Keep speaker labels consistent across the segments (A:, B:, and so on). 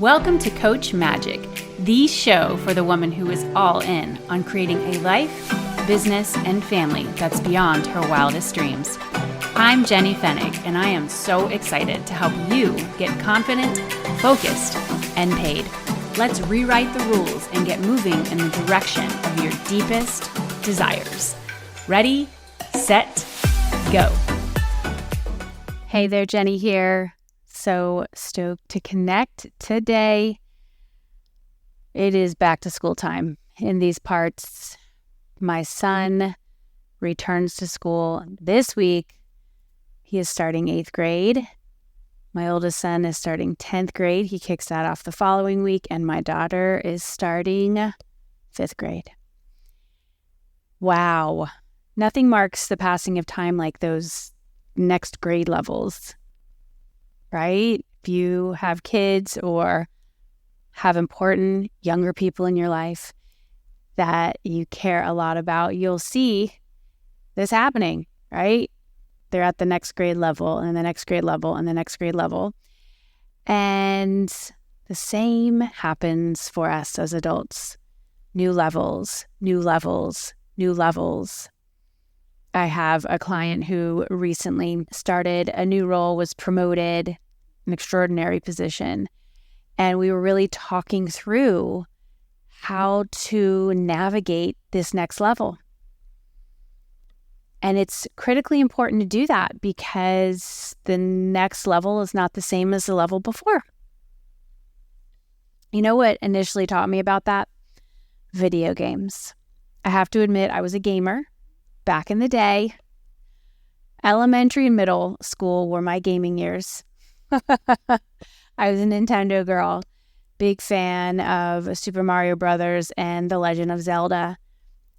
A: Welcome to Coach Magic, the show for the woman who is all in on creating a life, business, and family that's beyond her wildest dreams. I'm Jenny Fennig, and I am so excited to help you get confident, focused, and paid. Let's rewrite the rules and get moving in the direction of your deepest desires. Ready, set, go. Hey there, Jenny here. So stoked to connect today. It is back to school time in these parts. My son returns to school this week. He is starting 8th grade. My oldest son is starting 10th grade. He kicks that off the following week. And my daughter is starting 5th grade. Wow. Nothing marks the passing of time like those next grade levels, right? If you have kids or have important younger people in your life that you care a lot about, you'll see this happening, right? They're at the next grade level and the next grade level and the next grade level. And the same happens for us as adults. New levels, new levels, new levels. I have a client who recently started a new role, was promoted, an extraordinary position. And we were really talking through how to navigate this next level. And it's critically important to do that because the next level is not the same as the level before. You know what initially taught me about that? Video games. I have to admit, I was a gamer back in the day. Elementary and middle school were my gaming years. I was a Nintendo girl, big fan of Super Mario Brothers and The Legend of Zelda.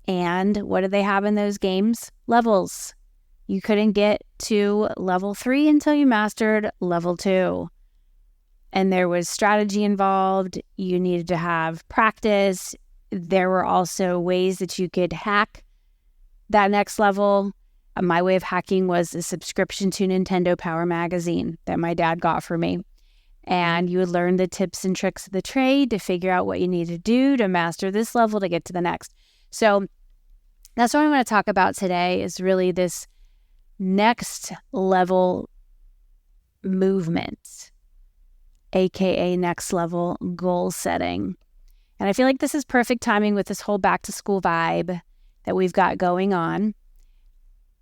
A: And what did they have in those games? Levels. You couldn't get to level 3 until you mastered level 2. And there was strategy involved. You needed to have practice. There were also ways that you could hack that next level. My way of hacking was a subscription to Nintendo Power Magazine that my dad got for me. And you would learn the tips and tricks of the trade to figure out what you need to do to master this level to get to the next. So that's what I'm going to talk about today, is really this next level movement, aka next level goal setting. And I feel like this is perfect timing with this whole back to school vibe that we've got going on.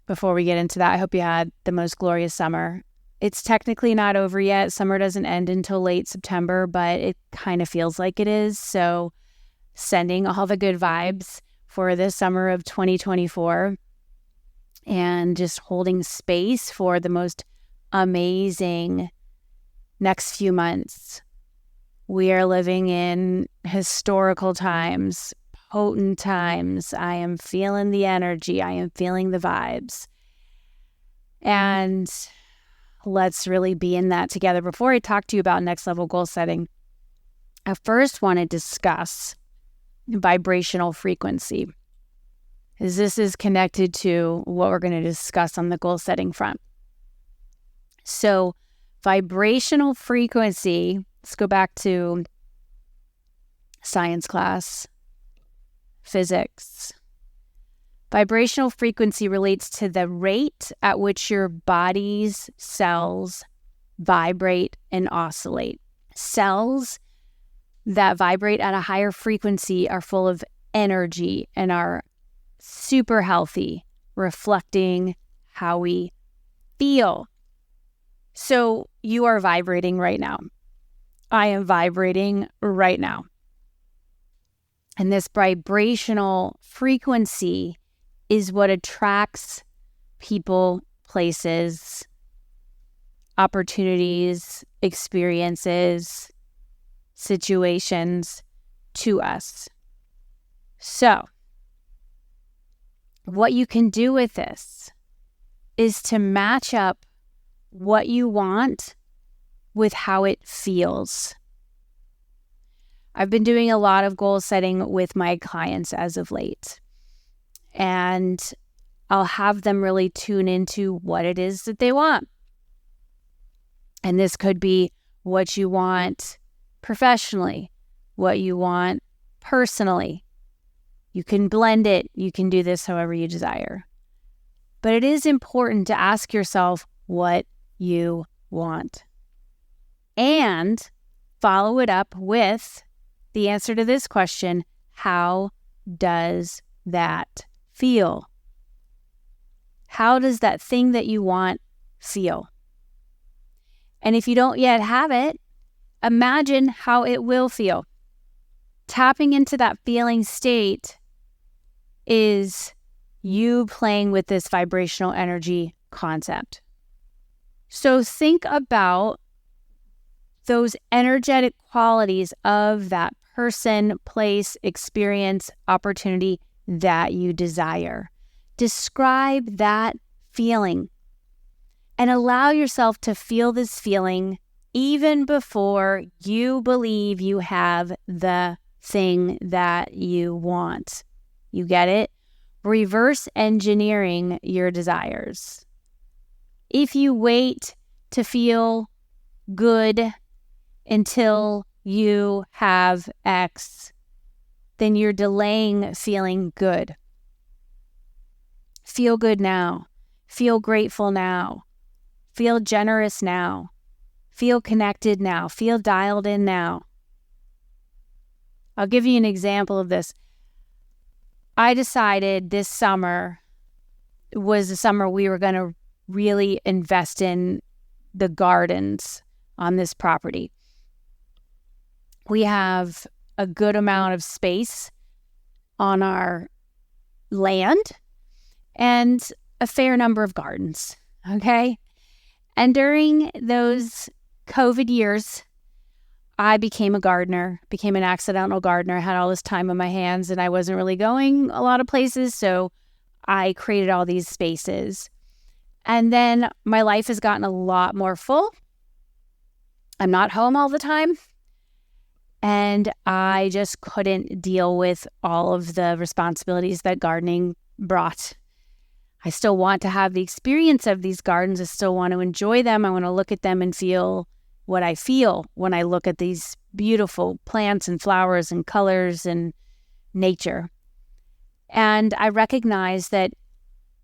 A: Before we get into that, I hope you had the most glorious summer. It's technically not over yet. Summer doesn't end until late September, but it kind of feels like it is. So sending all the good vibes for this summer of 2024 and just holding space for the most amazing next few months. We are living in historical times, potent times. I am feeling the energy. I am feeling the vibes. And let's really be in that together. Before I talk to you about next level goal setting, I first want to discuss vibrational frequency, as this is connected to what we're going to discuss on the goal setting front. So vibrational frequency, let's go back to science class, physics. Vibrational frequency relates to the rate at which your body's cells vibrate and oscillate. Cells that vibrate at a higher frequency are full of energy and are super healthy, reflecting how we feel. So you are vibrating right now. I am vibrating right now. And this vibrational frequency is what attracts people, places, opportunities, experiences, situations to us. So, what you can do with this is to match up what you want with how it feels. I've been doing a lot of goal setting with my clients as of late, and I'll have them really tune into what it is that they want. And this could be what you want professionally, what you want personally. You can blend it. You can do this however you desire. But it is important to ask yourself what you want and follow it up with the answer to this question: how does that feel? How does that thing that you want feel? And if you don't yet have it, imagine how it will feel. Tapping into that feeling state is you playing with this vibrational energy concept. So think about those energetic qualities of that person, place, experience, opportunity that you desire. Describe that feeling and allow yourself to feel this feeling even before you believe you have the thing that you want. You get it? Reverse engineering your desires. If you wait to feel good until you have X, then you're delaying feeling good. Feel good now. Feel grateful now. Feel generous now. Feel connected now. Feel dialed in now. I'll give you an example of this. I decided this summer was the summer we were going to really invest in the gardens on this property. We have a good amount of space on our land and a fair number of gardens, okay? And during those COVID years, I became a gardener, became an accidental gardener. I had all this time on my hands and I wasn't really going a lot of places, so I created all these spaces. And then my life has gotten a lot more full. I'm not home all the time. And I just couldn't deal with all of the responsibilities that gardening brought. I still want to have the experience of these gardens. I still want to enjoy them. I want to look at them and feel what I feel when I look at these beautiful plants and flowers and colors and nature. And I recognized that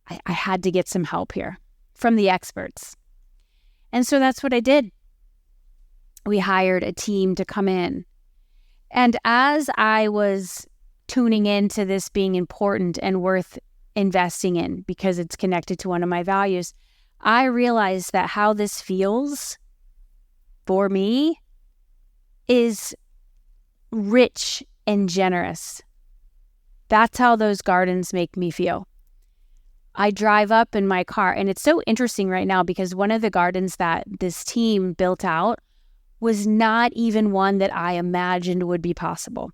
A: I had to get some help here from the experts. And so that's what I did. We hired a team to come in. And as I was tuning into this being important and worth investing in because it's connected to one of my values, I realized that how this feels for me is rich and generous. That's how those gardens make me feel. I drive up in my car, and it's so interesting right now because one of the gardens that this team built out was not even one that I imagined would be possible.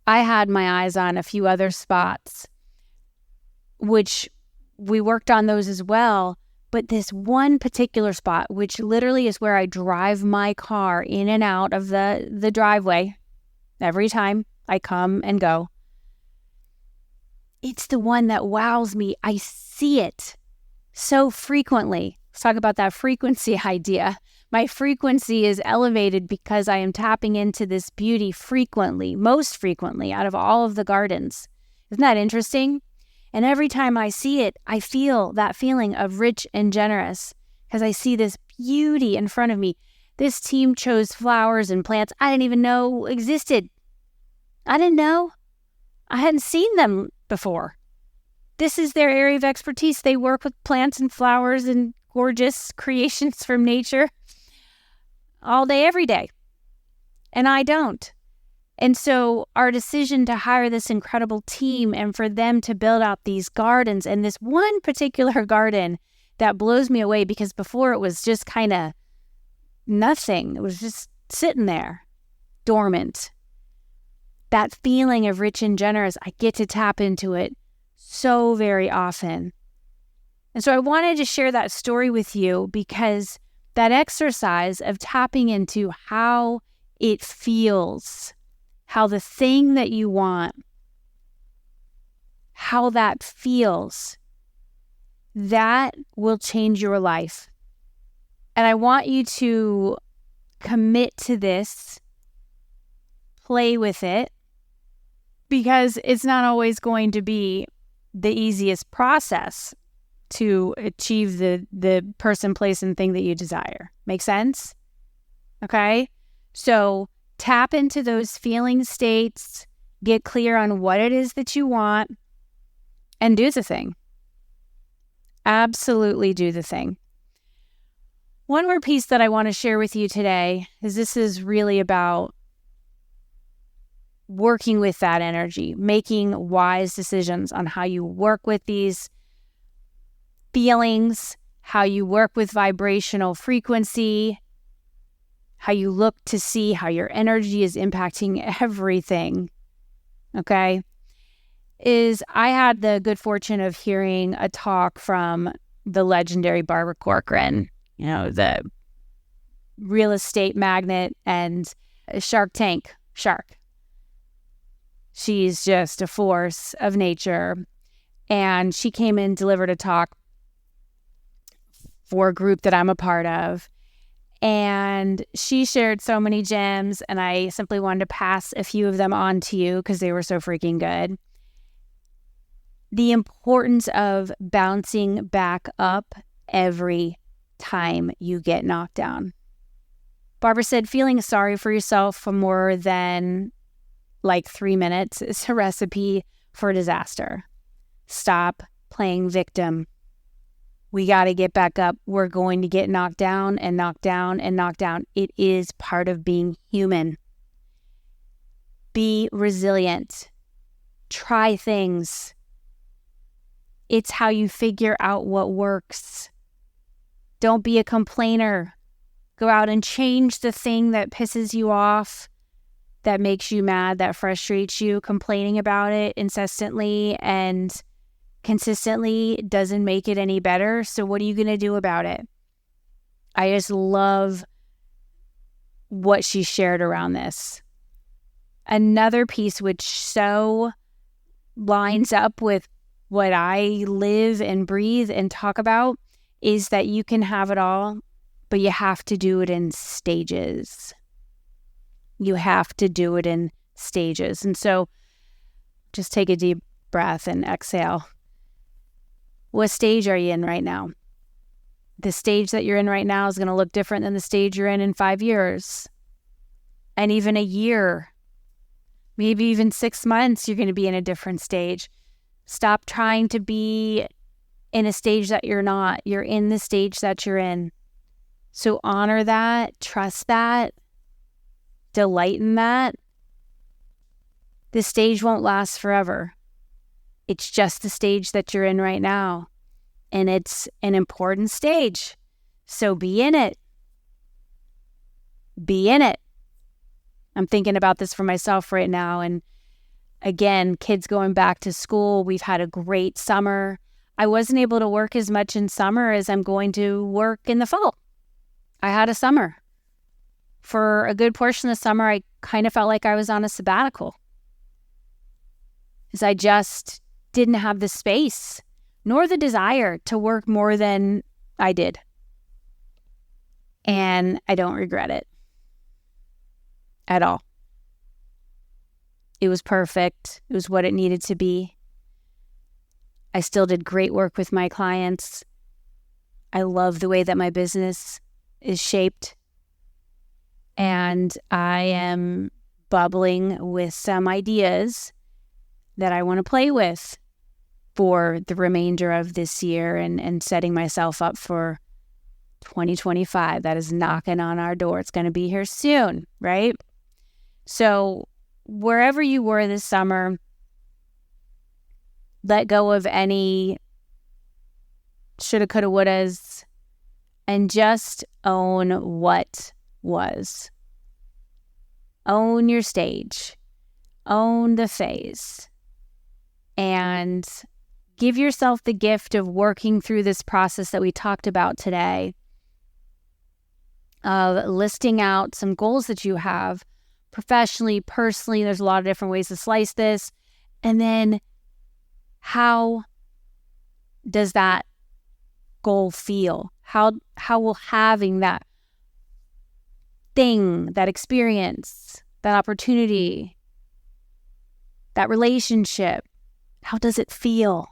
A: I had my eyes on a few other spots, which we worked on those as well. But this one particular spot, which literally is where I drive my car in and out of the driveway every time I come and go, it's the one that wows me. I see it so frequently. Let's talk about that frequency idea. My frequency is elevated because I am tapping into this beauty frequently, most frequently out of all of the gardens. Isn't that interesting? And every time I see it, I feel that feeling of rich and generous because I see this beauty in front of me. This team chose flowers and plants I didn't even know existed. I didn't know. I hadn't seen them before. This is their area of expertise. They work with plants and flowers and gorgeous creations from nature all day, every day. And I don't. And so our decision to hire this incredible team and for them to build out these gardens, and this one particular garden that blows me away because before it was just kind of nothing. It was just sitting there, dormant. That feeling of rich and generous, I get to tap into it so very often. And so I wanted to share that story with you because that exercise of tapping into how it feels, how the thing that you want, how that feels, that will change your life. And I want you to commit to this play with it, because it's not always going to be the easiest process to achieve the person, place, and thing that you desire. Make sense? Okay? So tap into those feeling states, get clear on what it is that you want, and do the thing. Absolutely do the thing. One more piece that I want to share with you today is this is really about working with that energy, making wise decisions on how you work with these feelings, how you work with vibrational frequency, how you look to see how your energy is impacting everything. Okay? I had the good fortune of hearing a talk from the legendary Barbara Corcoran, the real estate magnate and Shark Tank shark. She's just a force of nature. And she came and delivered a talk for a group that I'm a part of. And she shared so many gems, and I simply wanted to pass a few of them on to you because they were so freaking good. The importance of bouncing back up every time you get knocked down. Barbara said, feeling sorry for yourself for more than 3 minutes is a recipe for disaster. Stop playing victim. We got to get back up. We're going to get knocked down and knocked down and knocked down. It is part of being human. Be resilient. Try things. It's how you figure out what works. Don't be a complainer. Go out and change the thing that pisses you off, that makes you mad, that frustrates you. Complaining about it incessantly and consistently doesn't make it any better. So what are you going to do about it? I just love what she shared around this. Another piece which so lines up with what I live and breathe and talk about is that you can have it all, but you have to do it in stages. You have to do it in stages. And so just take a deep breath and exhale. What stage are you in right now? The stage that you're in right now is going to look different than the stage you're in 5 years. And even a year, maybe even 6 months, you're going to be in a different stage. Stop trying to be in a stage that you're not. You're in the stage that you're in. So honor that, trust that, delight in that. This stage won't last forever. It's just the stage that you're in right now. And it's an important stage. So be in it. Be in it. I'm thinking about this for myself right now. And again, kids going back to school. We've had a great summer. I wasn't able to work as much in summer as I'm going to work in the fall. I had a summer. For a good portion of the summer, I kind of felt like I was on a sabbatical. Because I just didn't have the space nor the desire to work more than I did. And I don't regret it at all. It was perfect. It was what it needed to be. I still did great work with my clients. I love the way that my business is shaped. And I am bubbling with some ideas that I want to play with for the remainder of this year and setting myself up for 2025. That is knocking on our door. It's going to be here soon, right? So wherever you were this summer, let go of any shoulda, coulda, wouldas, and just own what was. Own your stage. Own the phase. And give yourself the gift of working through this process that we talked about today, of listing out some goals that you have professionally, personally. There's a lot of different ways to slice this. And then how does that goal feel? How will having that thing, that experience, that opportunity, that relationship. How does it feel?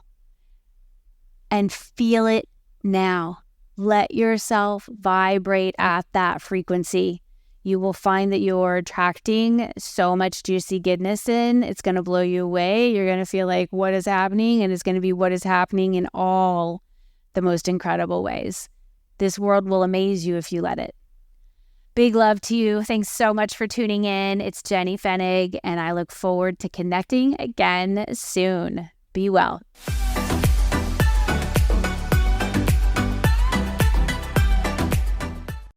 A: And feel it now. Let yourself vibrate at that frequency. You will find that you're attracting so much juicy goodness in. It's going to blow you away. You're going to feel like, what is happening? And it's going to be what is happening in all the most incredible ways. This world will amaze you if you let it. Big love to you. Thanks so much for tuning in. It's Jenny Pfennig, and I look forward to connecting again soon. Be well.